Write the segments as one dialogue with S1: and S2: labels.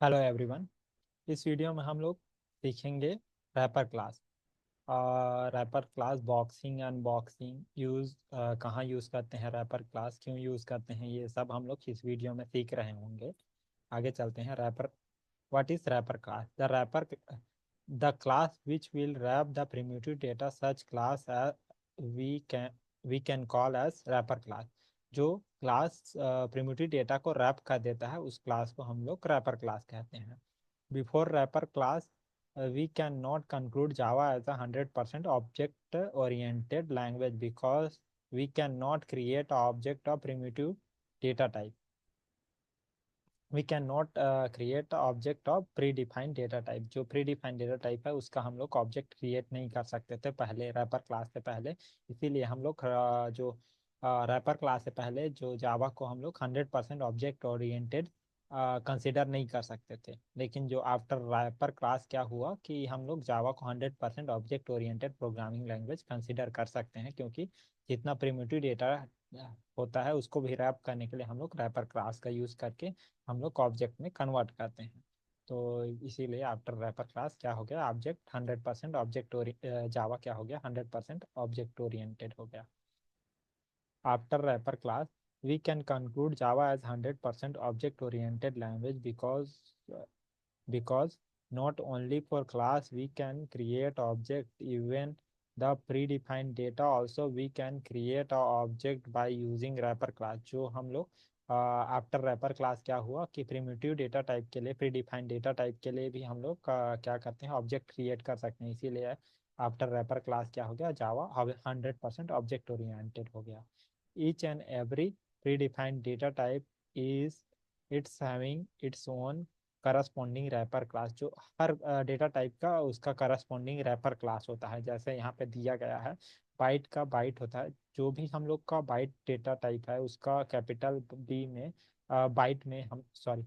S1: Hello everyone. इस video में हम लोग सीखेंगे wrapper class. Wrapper class boxing unboxing use कहाँ यूज़ करते हैं, रैपर क्लास क्यों यूज़ करते हैं, ये सब हम लोग इस वीडियो में सीख रहे होंगे। आगे चलते हैं। Wrapper what is wrapper class? The class which will wrap the primitive data such class we can we can call as wrapper class. जो क्लास प्रिमिटिव डेटा को रैप कर देता है उस क्लास को हम लोग रैपर क्लास कहते हैं। Before wrapper class, we cannot conclude Java as a 100% object-oriented language because we cannot create an object of primitive data type. We cannot create an object of predefined data type. जो predefined data type है उसका हम लोग object create नहीं कर सकते थे पहले, रैपर क्लास से पहले। इसीलिए हम लोग जो रैपर क्लास से पहले जो जावा को हम लोग 100% ऑब्जेक्ट ओरिएंटेड कंसिडर नहीं कर सकते थे। लेकिन जो आफ्टर रैपर क्लास क्या हुआ कि हम लोग जावा को 100% object oriented programming language consider कर सकते हैं, क्योंकि जितना प्रिमिटिव डेटा होता है उसको भी रैप करने के लिए हम लोग रैपर क्लास का यूज़ करके हम लोग ऑब्जेक्ट में कन्वर्ट करते हैं। तो इसीलिए आफ्टर रैपर क्लास क्या हो गया, ऑब्जेक्ट 100% ऑब्जेक्ट जावा क्या हो गया, 100% ऑब्जेक्ट ओरिएंटेड हो गया। After wrapper class, we can conclude Java as 100% object-oriented language because not only for class we can create object, even the predefined data also we can create a object by using wrapper class। जो हम लोग after wrapper class क्या हुआ कि primitive data type के लिए, predefined data type के लिए भी हम लोग क्या करते हैं, ऑब्जेक्ट क्रिएट कर सकते हैं। इसीलिए आफ्टर रैपर क्लास क्या हो गया, जावा 100% ऑब्जेक्ट ओरिएंटेड हो गया। each and every predefined data type is it's having its own corresponding wrapper class. जो हर डेटा टाइप का उसका करस्पॉन्डिंग रैपर क्लास होता है। जैसे यहाँ पे दिया गया है, बाइट का बाइट होता है। जो भी हम लोग का बाइट डेटा टाइप है उसका कैपिटल बी में बाइट में हम सॉरी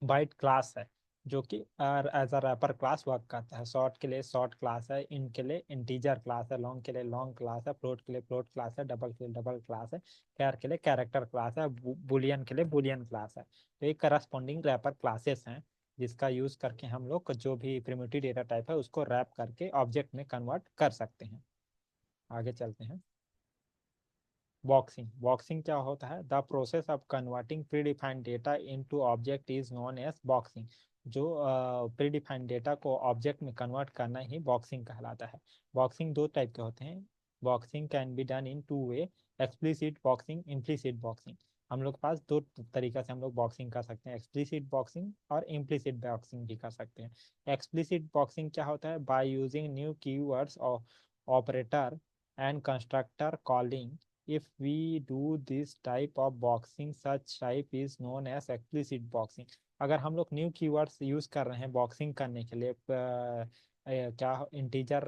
S1: बाइट क्लास है, जो कि as a wrapper class work करता है। शॉर्ट के लिए शॉर्ट क्लास है, इन के लिए इंटीजर क्लास है, लॉन्ग के लिए लॉन्ग क्लास है, फ्लोट के लिए फ्लोट क्लास है, डबल के लिए डबल क्लास है, कैर के लिए कैरेक्टर क्लास है, बुलियन के लिए बुलियन क्लास है। तो ये करस्पॉन्डिंग रैपर क्लासेस हैं जिसका यूज करके हम लोग जो भी प्रिमिटिव डेटा टाइप है उसको रैप करके ऑब्जेक्ट में कन्वर्ट कर सकते हैं। आगे चलते हैं। बॉक्सिंग बॉक्सिंग क्या होता है? The process of converting predefined data into object is known as boxing. जो प्रीडिफाइंड डेटा को ऑब्जेक्ट में कन्वर्ट करना ही बॉक्सिंग कहलाता है। बॉक्सिंग दो टाइप के होते हैं। Boxing can be done in two way, explicit boxing, implicit boxing. हम लोग के पास दो तरीका से हम लोग बॉक्सिंग कर सकते हैं, एक्सप्लिसिट बॉक्सिंग और इम्प्लिसिट बॉक्सिंग भी कर सकते हैं। एक्सप्लिसिट बॉक्सिंग क्या होता है? बाय यूजिंग न्यू कीवर्ड्स और operator and constructor calling. If we do this type of boxing, such type is known as explicit boxing। अगर हम लोग न्यू कीवर्ड्स यूज कर रहे हैं बॉक्सिंग करने के लिए, क्या इंटीजर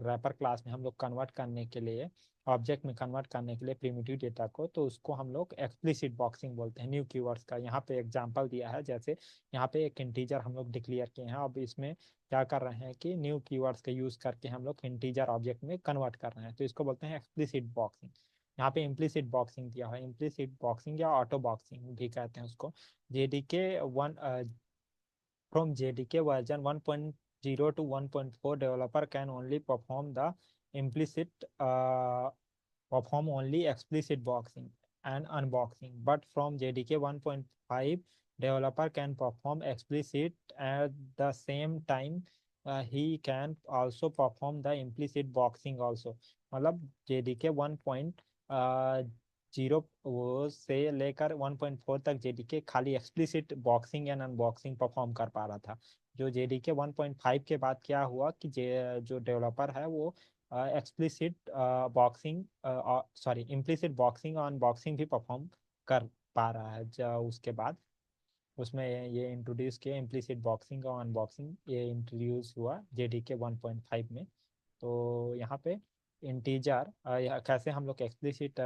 S1: रैपर क्लास में हम लोग कन्वर्ट करने के लिए, ऑब्जेक्ट में कन्वर्ट करने के लिए प्रिमिटिव डेटा को, तो उसको हम लोग एक्सप्लिसिट बॉक्सिंग बोलते हैं न्यू कीवर्ड्स का। यहाँ पे एग्जांपल दिया है, जैसे यहाँ पे एक इंटीजर हम लोग डिक्लेयर किए हैं, अब इसमें क्या कर रहे हैं कि न्यू कीवर्ड्स का यूज करके हम लोग इंटीजर ऑब्जेक्ट में कन्वर्ट कर रहे हैं, तो इसको बोलते हैं एक्सप्लिसिट बॉक्सिंग। यहाँ पे इम्प्लिसिट बॉक्सिंग दिया है, इम्प्लिसिट बॉक्सिंग या ऑटो बॉक्सिंग भी कहते हैं उसको। JDK one From JDK version 1.0 to 1.4, developer can only implicit perform only explicit boxing and unboxing. But from JDK 1.5, developer can perform explicit at the same time. He can also perform the implicit boxing also। मतलब JDK 1.0 से लेकर 1.4 तक JDK खाली explicit boxing and unboxing perform कर पा रहा था। जो जेडीके 1.5 के बाद क्या हुआ कि जो डेवलपर है वो explicit boxing sorry implicit boxing और अनबॉक्सिंग भी परफॉर्म कर पा रहा है। उसके बाद उसमें ये इंट्रोड्यूस किया इम्प्लिसिट बॉक्सिंग और अनबॉक्सिंग, ये इंट्रोड्यूस हुआ जेडीके 1.5 में। तो यहाँ पे इंटीजर कैसे हम लोग एक्सप्लिसिट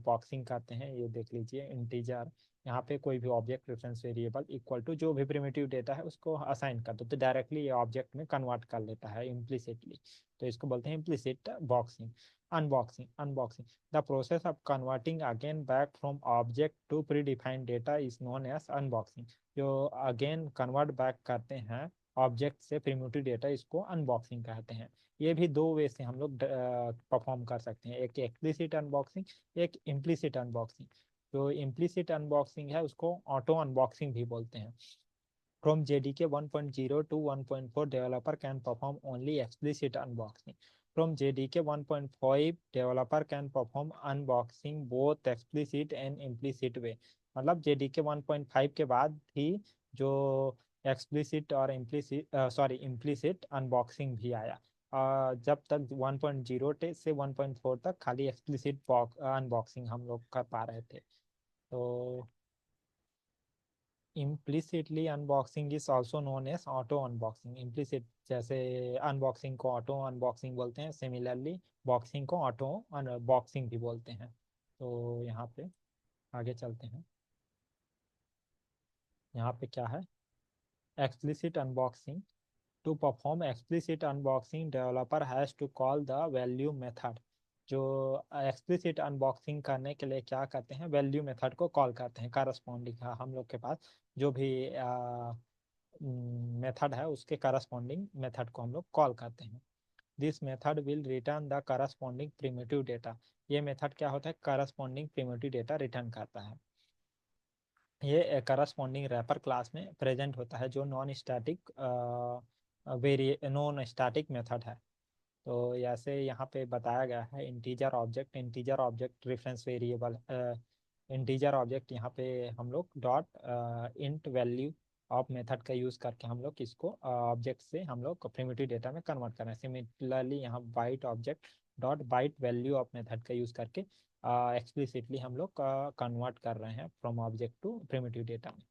S1: बॉक्सिंग करते हैं ये देख लीजिए। इंटीजर यहाँ पे कोई भी object reference variable equal to जो भी प्रिमिटिव डेटा है उसको असाइन कर दो, तो डायरेक्टली ये ऑब्जेक्ट में कन्वर्ट कर लेता है इम्प्लिसिटली। तो इसको बोलते हैं implicit boxing. Unboxing, unboxing the process of converting again back from object to predefined data is known as unboxing. जो अगेन कन्वर्ट बैक करते हैं ऑब्जेक्ट से प्रिमिटिव डेटा, इसको अनबॉक्सिंग कहते हैं। ये भी दो वे से हम लोग परफॉर्म कर सकते हैं, एक एक्सप्लिसिट अनबॉक्सिंग, एक इम्प्लिसिट अनबॉक्सिंग। जो इम्प्लिसिट अनबॉक्सिंग है उसको ऑटो अनबॉक्सिंग भी बोलते हैं। From JDK 1.0 to 1.4 developer can perform only explicit unboxing. From JDK 1.5 developer can perform unboxing both explicit and implicit way. मतलब जेडीके 1.5 के बाद ही जो एक्सप्लिसिट और इम्प्लिसिट अनबॉक्सिंग भी आया। जब तक 1.0 से 1.4 तक खाली एक्सप्लिसिट अनबॉक्सिंग हम लोग कर पा रहे थे। तो implicitly unboxing is also known as auto unboxing। implicit जैसे अनबॉक्सिंग को ऑटो अनबॉक्सिंग बोलते हैं, सिमिलरली बॉक्सिंग को ऑटो अनबॉक्सिंग भी बोलते हैं। तो यहाँ पे आगे चलते हैं। यहाँ पे क्या है, explicit unboxing। To perform explicit unboxing, developer has to call the value method। जो explicit unboxing करने के लिए क्या करते हैं, value method को कॉल करते हैं। करस्पॉन्डिंग हम लोग के पास जो भी मेथड है उसके करस्पॉन्डिंग मेथड को हम लोग कॉल करते हैं। This method will return the corresponding primitive data. ये मेथड क्या होता है, करस्पॉन्डिंग प्रिमिटिव डेटा रिटर्न करता है। ये करस्पॉन्डिंग रैपर क्लास में प्रेजेंट होता है, जो नॉन स्टैटिक मेथड है। तो ऐसे यहाँ पे बताया गया है, integer object reference variable. Integer object यहाँ पे हम लोग dot int value of method का यूज़ करके हम लोग इसको ऑब्जेक्ट से हम लोग प्रिमिटिव डेटा में कन्वर्ट कर रहे हैं। सिमिलरली यहाँ byte object dot byte value of method का यूज़ करके एक्सप्लिसिटली हम लोग कन्वर्ट कर रहे हैं from object to primitive data में।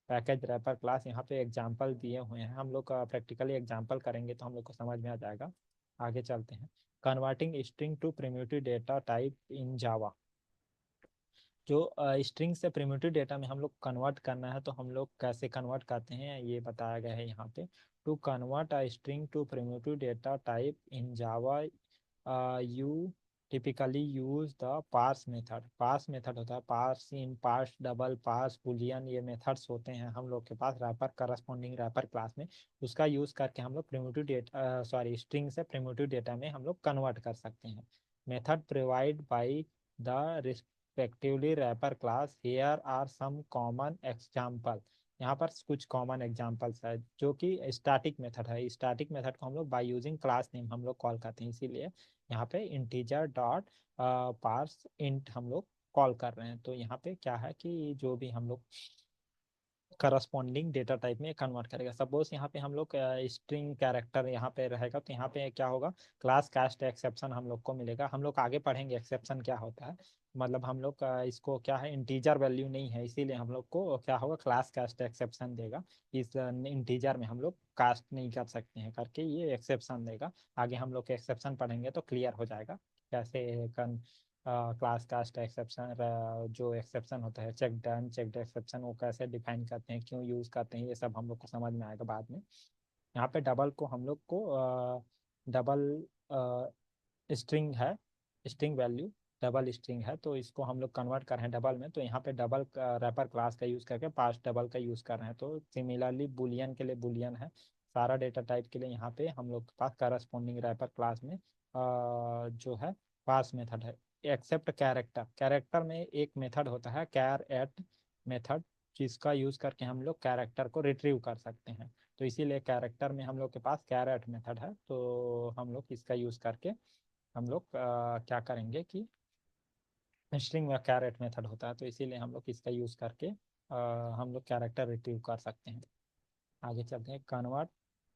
S1: पैकेज रैपर क्लास यहाँ पे एग्जांपल दिए हुए हैं, हम लोग प्रैक्टिकली एग्जांपल करेंगे तो हम लोग को समझ में आ जाएगा। आगे चलते हैं। Converting string to primitive data type in Java. जो स्ट्रिंग से प्रिमिटिव डेटा में हम लोग कन्वर्ट करना है तो हम लोग कैसे कन्वर्ट करते हैं ये बताया गया है यहाँ पे। To convert a string to primitive data type in Java you typically use the parse method. Parse method होता है, parse in, parse double, parse boolean, ये मेथड्स होते हैं हम लोग के पास रैपर करस्पॉन्डिंग रैपर क्लास में। उसका यूज करके हम लोग प्रिमिटिव डेटा स्ट्रिंग से प्रिमिटिव डेटा में हम लोग कन्वर्ट कर सकते हैं। Method provide by the respectively wrapper class। Here are some common example। यहाँ पर कुछ कॉमन एग्जांपल्स है जो कि स्टैटिक मेथड है। स्टैटिक मेथड को हम लोग बाय यूजिंग क्लास नेम हम लोग कॉल करते हैं, इसीलिए यहाँ पे इंटीजर डॉट पार्स इंट हम लोग कॉल कर रहे हैं। तो यहाँ पे क्या है कि जो भी हम लोग करस्पॉन्डिंग डेटा टाइप में कन्वर्ट करेगा। सपोज यहाँ पे हम लोग स्ट्रिंग कैरेक्टर यहाँ पे रहेगा, तो यहाँ पे क्या होगा, क्लास कास्ट एक्सेप्शन हम लोग को मिलेगा। हम लोग आगे पढ़ेंगे एक्सेप्शन क्या होता है। मतलब हम लोग इसको क्या है, इंटीजर वैल्यू नहीं है, इसीलिए हम लोग को क्या होगा, क्लास कास्ट एक्सेप्शन देगा। इस इंटीजर में हम लोग कास्ट नहीं कर सकते हैं करके ये एक्सेप्शन देगा। आगे हम लोग एक्सेप्शन पढ़ेंगे तो क्लियर हो जाएगा कैसे क्लास कास्ट एक्सेप्शन, जो एक्सेप्शन होता है, चेक डन चेक एक्सेप्शन, वो कैसे डिफाइन करते हैं, क्यों यूज करते हैं, ये सब हम लोग को समझ में आएगा बाद में। यहाँ पे डबल को हम लोग को डबल स्ट्रिंग है, स्ट्रिंग वैल्यू डबल स्ट्रिंग है, तो इसको हम लोग कन्वर्ट कर रहे हैं डबल में। तो यहाँ पे डबल रैपर क्लास का यूज करके पास डबल का यूज कर रहे हैं। तो सिमिलरली बुलियन के लिए बुलियन है, सारा डेटा टाइप के लिए यहाँ पे हम लोग के पास करस्पॉन्डिंग रैपर क्लास में जो है पास मेथड है। एक्सेप्ट कैरेक्टर, कैरेक्टर में एक मेथड होता है कैर एट मेथड, जिसका यूज करके हम लोग कैरेक्टर को रिट्रीव कर सकते हैं। तो इसीलिए कैरेक्टर में हम लोग के पास कैर एट मेथड है, तो हम लोग इसका यूज करके हम लोग क्या करेंगे कि स्ट्रिंग में कैरेट मेथड होता है, तो इसीलिए हम लोग इसका यूज करके हम लोग कैरेक्टर रिट्रीव कर सकते हैं। आगे चलते हैं। Convert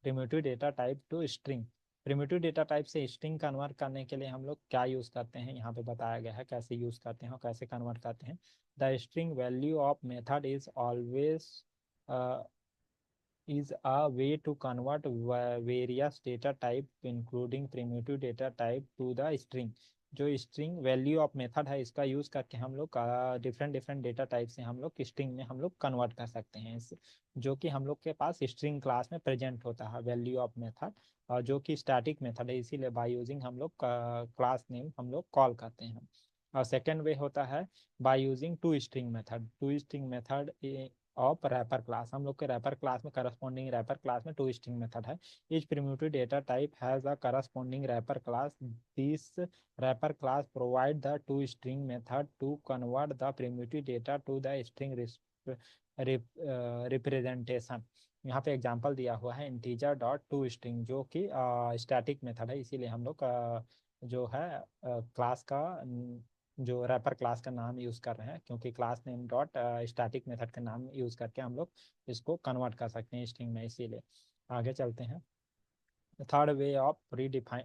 S1: primitive data type two string. Primitive data type से स्ट्रिंग कन्वर्ट करने के लिए हम लोग क्या यूज करते हैं, यहाँ पे बताया गया है कैसे यूज करते हैं और कैसे कन्वर्ट करते हैं। The string value of method is always is a way to convert various data type including primitive data type to the string। जो स्ट्रिंग वैल्यू ऑफ मेथड है इसका यूज करके हम लोग डिफरेंट डिफरेंट डेटा टाइप से हम लोग string में हम लोग कन्वर्ट कर सकते हैं जो कि हम लोग के पास स्ट्रिंग क्लास में प्रेजेंट होता है वैल्यू ऑफ मेथड, और जो कि स्टैटिक मेथड है, इसीलिए बाय यूजिंग हम लोग क्लास नेम हम लोग कॉल करते हैं। और सेकेंड वे होता है by using to string method of wrapper class. हम लोग के रैपर क्लास में करस्पॉन्डिंग रैपर क्लास में टू स्ट्रिंग मेथड है। each primitive data type has a corresponding wrapper class. This wrapper class provide the toString method to convert the primitive data to the string representation। यहाँ पे example दिया हुआ है integer dot to string, जो कि static method है, इसीलिए हम लोग जो है क्लास का जो रैपर क्लास का नाम यूज कर रहे हैं, क्योंकि class name dot static method का नाम यूज करके हम लोग इसको कन्वर्ट कर सकते हैं स्ट्रिंग में, इसीलिए। आगे चलते हैं। Third way of predefine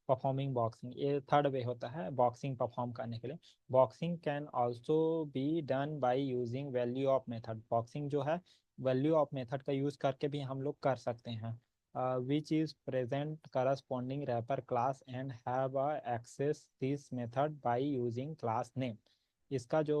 S1: performing boxing, ये थर्ड वे होता है बॉक्सिंग परफॉर्म करने के लिए। Boxing can also be done by using value of method. Boxing जो है वैल्यू ऑफ मेथड का यूज करके भी हम लोग कर सकते हैं, which is present corresponding wrapper class and have access this method by using class name. इसका जो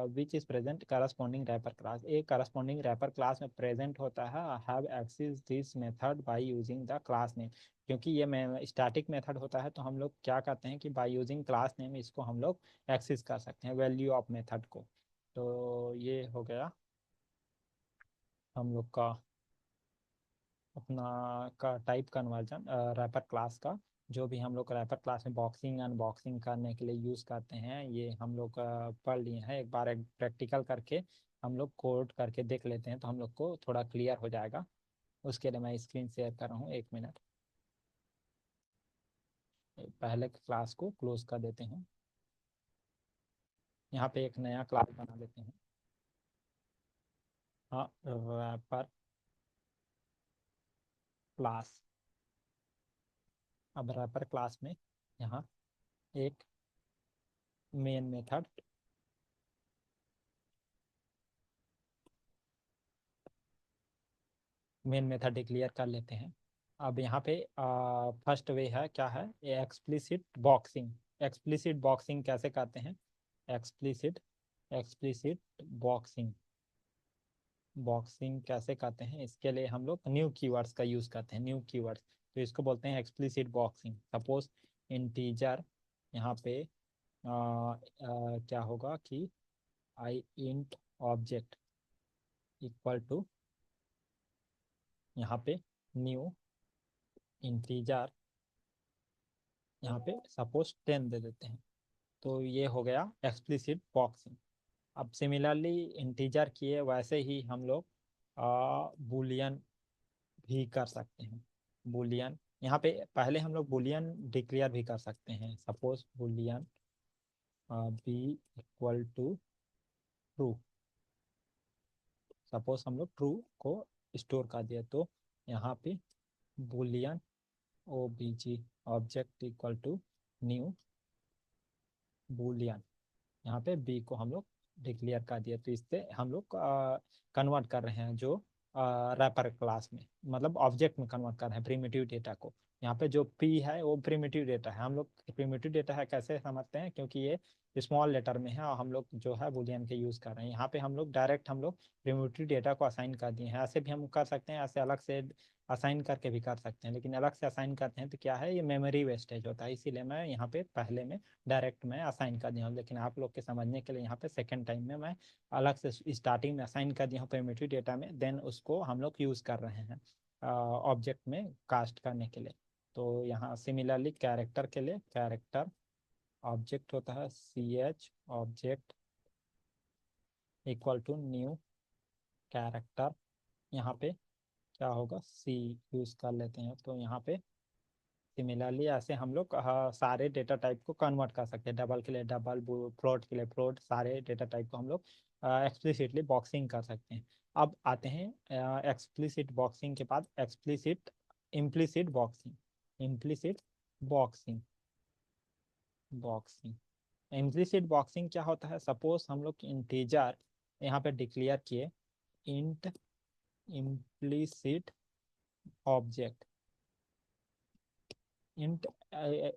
S1: which is present corresponding wrapper class, एक करस्पॉन्डिंग रैपर क्लास में प्रेजेंट होता है, have access this method by using the class name. क्योंकि ये static method होता है, तो हम लोग क्या करते हैं कि बाय यूजिंग क्लास नेम इसको हम लोग एक्सेस कर सकते हैं वैल्यू ऑफ मेथड को। तो ये हो गया हम लोग का अपना का टाइप कन्वर्जन रैपर क्लास का। जो भी हम लोग रैपर क्लास में बॉक्सिंग अनबॉक्सिंग करने के लिए यूज़ करते हैं, ये हम लोग पढ़ लिए हैं। एक बार एक प्रैक्टिकल करके हम लोग कोड करके देख लेते हैं, तो हम लोग को थोड़ा क्लियर हो जाएगा। उसके लिए मैं स्क्रीन शेयर कर रहा हूँ, 1 मिनट। पहले क्लास को क्लोज कर देते हैं। यहाँ पे एक नया क्लास बना लेते हैं। हाँ, रैपर क्लास। अब रैपर क्लास में यहाँ एक मेन मेथड डिक्लेयर कर लेते हैं। अब यहाँ पे फर्स्ट वे है, क्या है, एक्सप्लिसिट बॉक्सिंग। एक्सप्लिसिट बॉक्सिंग कैसे करते हैं? एक्सप्लिसिट एक्सप्लिसिट बॉक्सिंग बॉक्सिंग कैसे करते हैं? इसके लिए हम लोग न्यू कीवर्ड्स का यूज़ करते हैं, न्यू कीवर्ड्स। तो इसको बोलते हैं एक्सप्लिसिट बॉक्सिंग। सपोज इंटीजर, यहाँ पे क्या होगा कि आई इंट ऑब्जेक्ट इक्वल टू, यहाँ पे न्यू इंटीजर, यहाँ पे सपोज 10 दे देते हैं। तो ये हो गया एक्सप्लिसिट बॉक्सिंग। अब सिमिलरली इंटीजर किए वैसे ही हम लोग बुलियन भी कर सकते हैं। बुलियन, यहाँ पे पहले हम लोग बुलियन डिक्लेयर भी कर सकते हैं। Suppose boolean b equal to true. Suppose हम लोग ट्रू को स्टोर कर दिया, तो यहाँ पे boolean o b g object equal to new boolean, यहाँ पे बी को हम लोग डिक्लेयर कर दिया। तो इससे हम लोग कन्वर्ट कर रहे हैं जो रैपर क्लास में, मतलब ऑब्जेक्ट में कन्वर्ट कर रहे हैं प्रिमिटिव डेटा को। यहाँ पे जो पी है वो प्रिमिटिव डेटा है। हम लोग प्रिमिटिव डेटा है कैसे समझते हैं? क्योंकि ये स्मॉल लेटर में है और हम लोग जो है बुलियन के यूज़ कर रहे हैं। यहाँ पे हम लोग डायरेक्ट हम लोग प्रिमिटिव डेटा को असाइन कर दिए हैं। ऐसे भी हम कर सकते हैं, ऐसे अलग से असाइन करके भी कर सकते हैं, लेकिन अलग से असाइन करते हैं तो क्या है, ये मेमोरी वेस्टेज होता है। इसीलिए मैं यहाँ पे पहले में डायरेक्ट में असाइन कर दिया हूँ, लेकिन आप लोग के समझने के लिए यहाँ पे सेकेंड टाइम में मैं अलग से स्टार्टिंग में असाइन कर दिया हूँ प्रिमिटिव डेटा में, देन उसको हम लोग यूज़ कर रहे हैं ऑब्जेक्ट में कास्ट करने के लिए। तो यहाँ सिमिलरली कैरेक्टर के लिए, कैरेक्टर ऑब्जेक्ट होता है c h object equal to new character. यहाँ पे क्या होगा, सी यूज़ कर लेते हैं। तो यहाँ पे सिमिलरली ऐसे हम लोग सारे डेटा टाइप को कन्वर्ट कर सकते हैं। डबल के लिए डबल, फ्लोट के लिए फ्लोट, सारे डेटा टाइप को हम लोग एक्सप्लिसिटली बॉक्सिंग कर सकते हैं। अब आते हैं एक्सप्लिसिट बॉक्सिंग के बाद explicit implicit boxing. Implicit boxing boxing implicit boxing क्या होता है? सपोज हम लोग इंटीजर यहाँ पे डिक्लेयर किए int implicit object int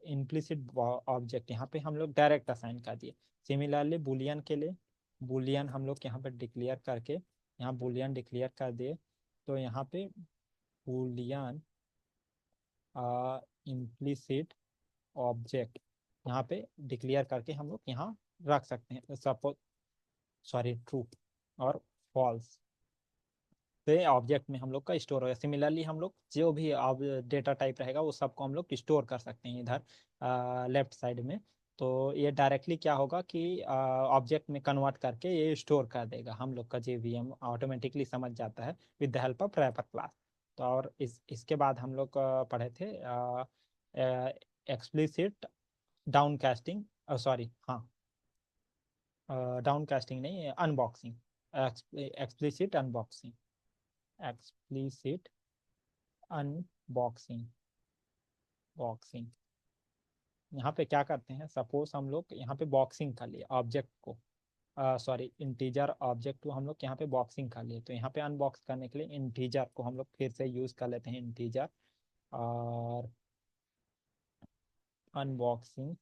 S1: implicit object यहाँ पे हम लोग डायरेक्ट असाइन कर दिए। सिमिलरली बुलियन के लिए, बुलियन हम लोग यहाँ पे डिक्लेयर करके, यहाँ बुलियन डिक्लेयर कर दिए, तो यहाँ पे बुलियन इम्प्लिसिट ऑब्जेक्ट यहाँ पे डिक्लेयर करके हम लोग यहाँ रख सकते हैं, सपोज सॉरी ट्रू और फॉल्स, तो ये ऑब्जेक्ट में हम लोग का स्टोर होगा। सिमिलरली हम लोग जो भी डेटा टाइप रहेगा वो सबको हम लोग स्टोर कर सकते हैं इधर लेफ्ट साइड में। तो ये डायरेक्टली क्या होगा कि ऑब्जेक्ट में कन्वर्ट करके ये स्टोर कर देगा, हम लोग का जेवीएम ऑटोमेटिकली समझ जाता है with the help of wrapper class. तो और इसके बाद हम लोग पढ़े थे एक्सप्लिसिट डाउन कास्टिंग, सॉरी हाँ, डाउन कास्टिंग नहीं, unboxing, explicit unboxing, explicit unboxing, boxing. यहाँ पे क्या करते हैं, सपोज हम लोग यहाँ पे बॉक्सिंग कर लिए ऑब्जेक्ट को, सॉरी इंटीजर ऑब्जेक्ट को हम लोग यहाँ पे बॉक्सिंग कर लिए, तो यहाँ पे अनबॉक्स करने के लिए इंटीजर को हम लोग फिर से यूज कर लेते हैं, इंटीजर और अनबॉक्सिंग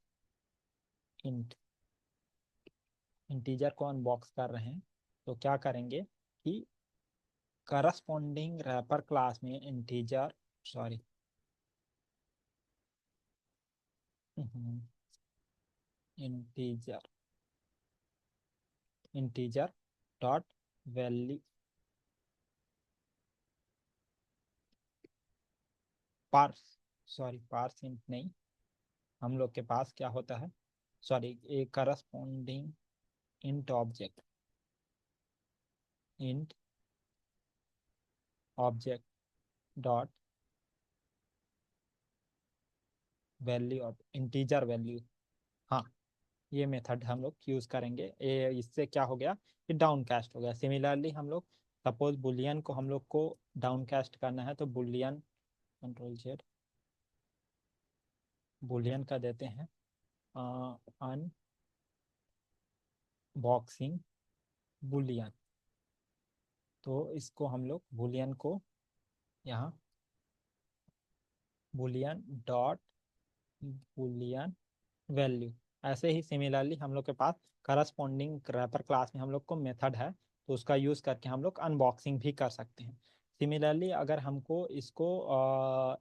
S1: इंट, इंटीजर को अनबॉक्स कर रहे हैं तो क्या करेंगे कि करस्पॉन्डिंग रैपर क्लास में integer, sorry integer, integer dot value, parse, sorry parse int नहीं, हम लोग के पास क्या होता है, sorry a corresponding int object, int object dot value of integer value, हाँ ये मेथड हम लोग यूज करेंगे। ये इससे क्या हो गया कि डाउन कास्ट हो गया। सिमिलरली हम लोग सपोज बुलियन को हम लोग को डाउन कास्ट करना है, तो बुलियन कंट्रोल जेड, बुलियन का देते हैं अनबॉक्सिंग बुलियन, तो इसको हम लोग बुलियन को यहाँ बुलियन डॉट बुलियन वैल्यू, ऐसे ही सिमिलरली हम लोग के पास करस्पॉन्डिंग रैपर क्लास में हम लोग को मेथड है, तो उसका यूज करके हम लोग अनबॉक्सिंग भी कर सकते हैं। सिमिलरली अगर हमको इसको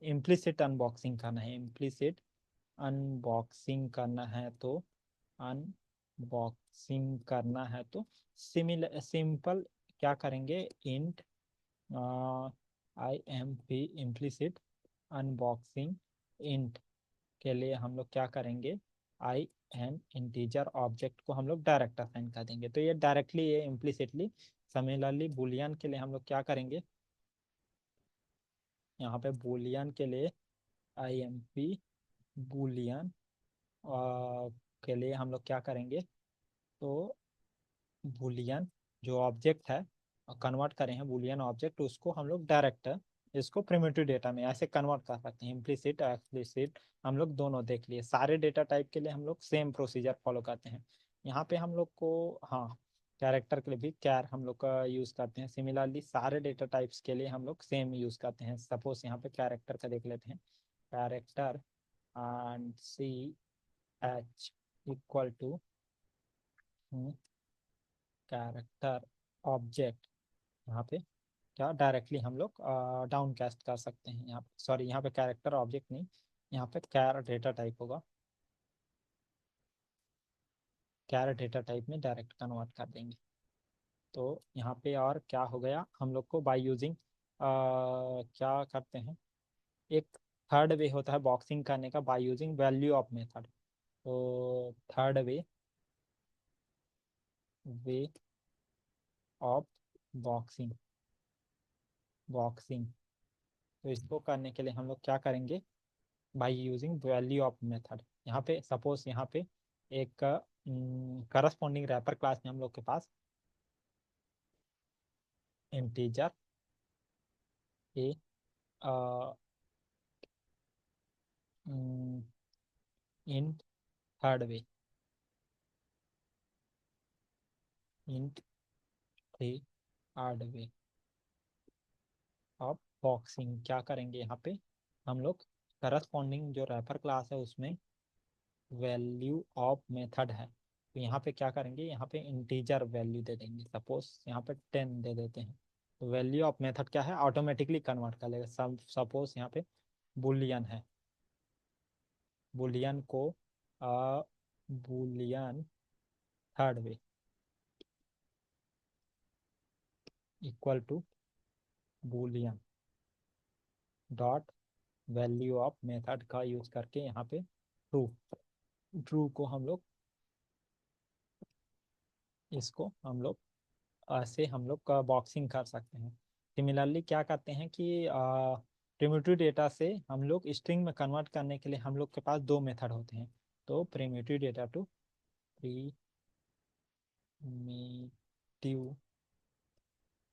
S1: इम्प्लिसिट अनबॉक्सिंग करना है, इम्प्लिसिट अनबॉक्सिंग करना है, तो अनबॉक्सिंग करना है तो सिंपल क्या करेंगे, int IMP implicit unboxing int के लिए हम लोग क्या करेंगे, आई एन इंटीजर ऑब्जेक्ट को हम लोग डायरेक्ट असाइन कर देंगे, तो ये डायरेक्टली ये इम्प्लिसिटली। सिमिलरली बुलियन के लिए हम लोग क्या करेंगे, यहाँ पे बुलियन के लिए IMP बुलियन के लिए हम लोग क्या करेंगे, तो बुलियन जो ऑब्जेक्ट है कन्वर्ट करें हैं बुलियन ऑब्जेक्ट, उसको हम लोग डायरेक्ट इसको प्रिमिटिव डेटा में ऐसे कन्वर्ट कर सकते हैं, इम्प्लिसिट एक्सप्लिसिट हम लोग दोनों देख लिए। सारे डेटा टाइप के लिए हम लोग सेम प्रोसीजर फॉलो करते हैं। यहाँ पे हम लोग को हाँ कैरेक्टर के लिए भी कैर हम लोग का यूज़ करते हैं। सिमिलरली सारे डेटा टाइप्स के लिए हम लोग सेम यूज़ करते हैं। सपोज यहाँ पे कैरेक्टर का देख लेते हैं, character and CH equal to character object, यहाँ पे क्या डायरेक्टली हम लोग डाउन कास्ट कर सकते हैं। यहाँ पे सॉरी यहाँ पे कैरेक्टर ऑब्जेक्ट नहीं, यहाँ पे कैर डेटा टाइप होगा, कैर डेटा टाइप में डायरेक्ट कन्वर्ट कर देंगे। तो यहाँ पे और क्या हो गया, हम लोग को बाय यूजिंग क्या करते हैं, एक थर्ड वे होता है बॉक्सिंग करने का by using value of method. तो third way, way of boxing, boxing, तो इसको करने के लिए हम लोग क्या करेंगे, by using value of method. यहाँ पे सपोज यहाँ पे एक करस्पॉन्डिंग रैपर क्लास में हम लोग के पास integer a int third way, int third way of boxing क्या करेंगे, यहाँ पे हम लोग करस्पॉन्डिंग जो रैपर क्लास है उसमें वैल्यू ऑफ मेथड है, तो यहाँ पे क्या करेंगे, यहाँ पे इंटीजर वैल्यू दे देंगे। सपोज यहाँ पे 10 दे देते हैं, तो वैल्यू ऑफ मेथड क्या है, ऑटोमेटिकली कन्वर्ट कर लेगा। सपोज यहाँ पे बुलियन है, बुलियन को boolean third way equal to boolean dot value of method का यूज करके यहाँ पे ट्रू, ट्रू को हम लोग, इसको हम लोग ऐसे हम लोग का बॉक्सिंग कर सकते हैं। सिमिलरली क्या करते हैं कि प्रिमिटिव डेटा से हम लोग स्ट्रिंग में कन्वर्ट करने के लिए हम लोग के पास दो मेथड होते हैं। तो primitive data to primitive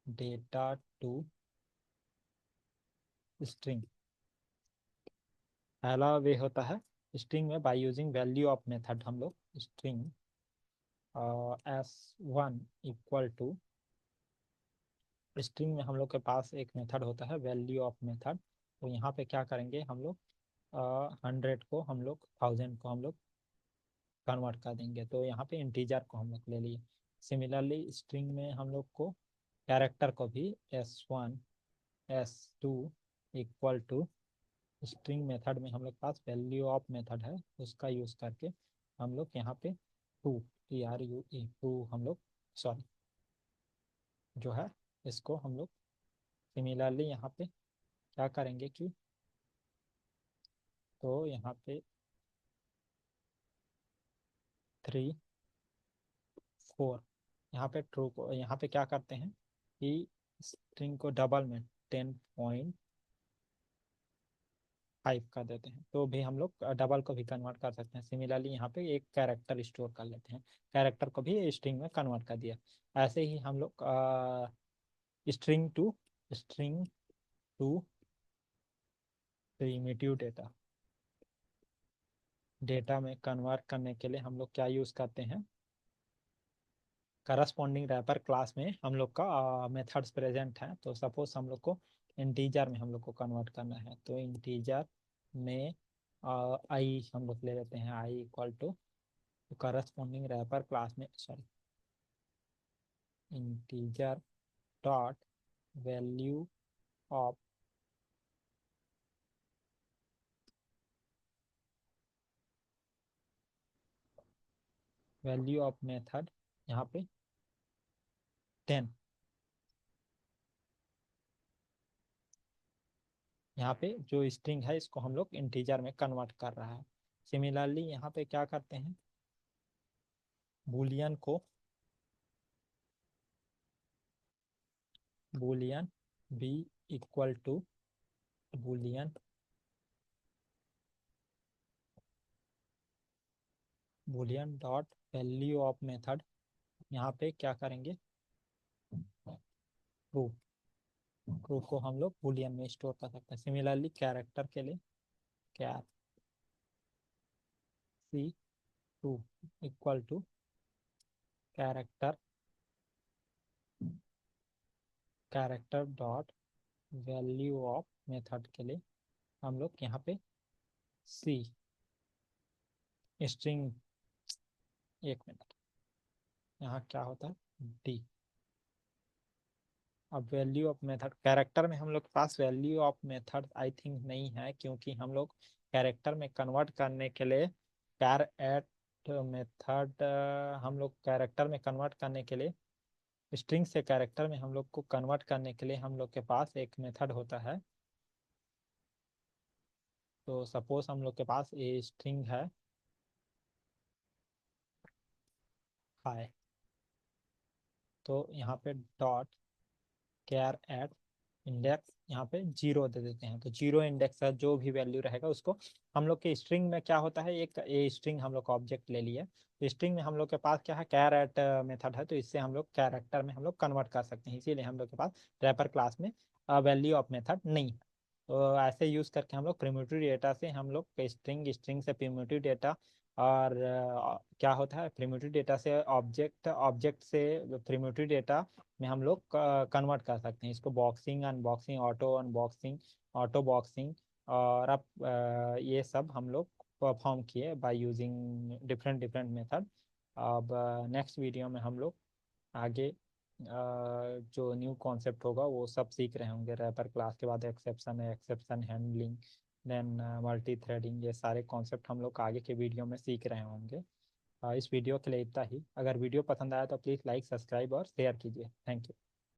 S1: data to string, पहला वे होता है स्ट्रिंग में by using value of method, हम लोग string s1 equal to, string में हम लोग के पास एक मेथड होता है वैल्यू ऑफ मेथड। तो यहाँ पे क्या करेंगे हम लोग, 100 को हम लोग 1000 को हम लोग कन्वर्ट कर देंगे, तो यहाँ पे इंटीजर को हम लोग ले लिए। सिमिलरली स्ट्रिंग में हम लोग को कैरेक्टर को भी s1 s2 equal to, string method में हम लोग पास वैल्यू ऑफ मेथड है, उसका यूज़ करके हम लोग यहाँ पे टू TRUE टू हम लोग, सॉरी जो है इसको हम लोग सिमिलरली यहाँ पे क्या करेंगे कि, तो यहाँ पे 3 4, यहाँ पे ट्रू को, यहाँ पे क्या करते हैं कि स्ट्रिंग को डबल में 10.5 कर देते हैं, तो भी हम लोग डबल को भी कन्वर्ट कर सकते हैं। सिमिलरली यहाँ पे एक कैरेक्टर स्टोर कर लेते हैं, कैरेक्टर को भी स्ट्रिंग में कन्वर्ट कर दिया। ऐसे ही हम लोग string to string to primitive data, data में कन्वर्ट करने के लिए हम लोग क्या यूज़ करते हैं, करस्पॉन्डिंग रैपर क्लास में हम लोग का मेथड्स प्रेजेंट हैं। तो सपोज हम लोग को इंटीजर में हम लोग को कन्वर्ट करना है, तो इंटीजर में आई हम लोग ले लेते हैं, I equal to corresponding wrapper class में, sorry integer dot value of method, यहाँ पे 10, यहाँ पे जो स्ट्रिंग है इसको हम लोग इंटीजर में कन्वर्ट कर रहा है। सिमिलरली यहाँ पे क्या करते हैं, बूलियन को boolean b equal to boolean boolean dot value of method, यहाँ पे क्या करेंगे, ट्रू, ट्रू को हम लोग बूलियन में स्टोर कर सकते हैं। सिमिलरली कैरेक्टर के लिए char C2 equal to character, character dot value of method के लिए हम लोग यहाँ पे सी स्ट्रिंग, एक मिनट, यहाँ क्या होता है डी। अब वैल्यू ऑफ मेथड, कैरेक्टर में हम लोग के पास value of method I think नहीं है, क्योंकि हम लोग कैरेक्टर में कन्वर्ट करने के लिए कैर एट मेथड, हम लोग कैरेक्टर में कन्वर्ट करने के लिए स्ट्रिंग से कैरेक्टर में हम लोग को कन्वर्ट करने के लिए हम लोग के पास एक मेथड होता है। तो सपोज हम लोग के पास ये स्ट्रिंग है हाय, तो यहाँ पे डॉट कैर एट इंडेक्स, यहाँ पे 0 दे देते हैं, तो 0 इंडेक्स है, जो भी वैल्यू रहेगा उसको हम लोग के स्ट्रिंग में क्या होता है, एक ये स्ट्रिंग हम लोग का ऑब्जेक्ट ले लिया, तो स्ट्रिंग में हम लोग के पास क्या है कैर एट मेथड है, तो इससे हम लोग कैरेक्टर में हम लोग कन्वर्ट कर सकते हैं, इसीलिए हम लोग के पास रैपर क्लास में वैल्यू ऑफ मेथड नहीं है। तो ऐसे यूज करके हम लोग प्रिमिटिव डेटा से हम लोग स्ट्रिंग, स्ट्रिंग से प्रिमिटिव डेटा, और क्या होता है प्रिमिटिव डेटा से ऑब्जेक्ट, ऑब्जेक्ट से प्रिमिटिव डेटा में हम लोग कन्वर्ट कर सकते हैं। इसको boxing, unboxing, auto unboxing, auto boxing, और अब ये सब हम लोग परफॉर्म किए by using different different method. अब नेक्स्ट वीडियो में हम लोग आगे जो न्यू कॉन्सेप्ट होगा वो सब सीख रहे होंगे। रैपर क्लास के बाद एक्सेप्शन है, exception handling, then multi threading, ये सारे कॉन्सेप्ट हम लोग आगे के वीडियो में सीख रहे होंगे। इस वीडियो के लिए इतना ही। अगर वीडियो पसंद आया तो प्लीज़ लाइक, सब्सक्राइब और शेयर कीजिए। Thank you.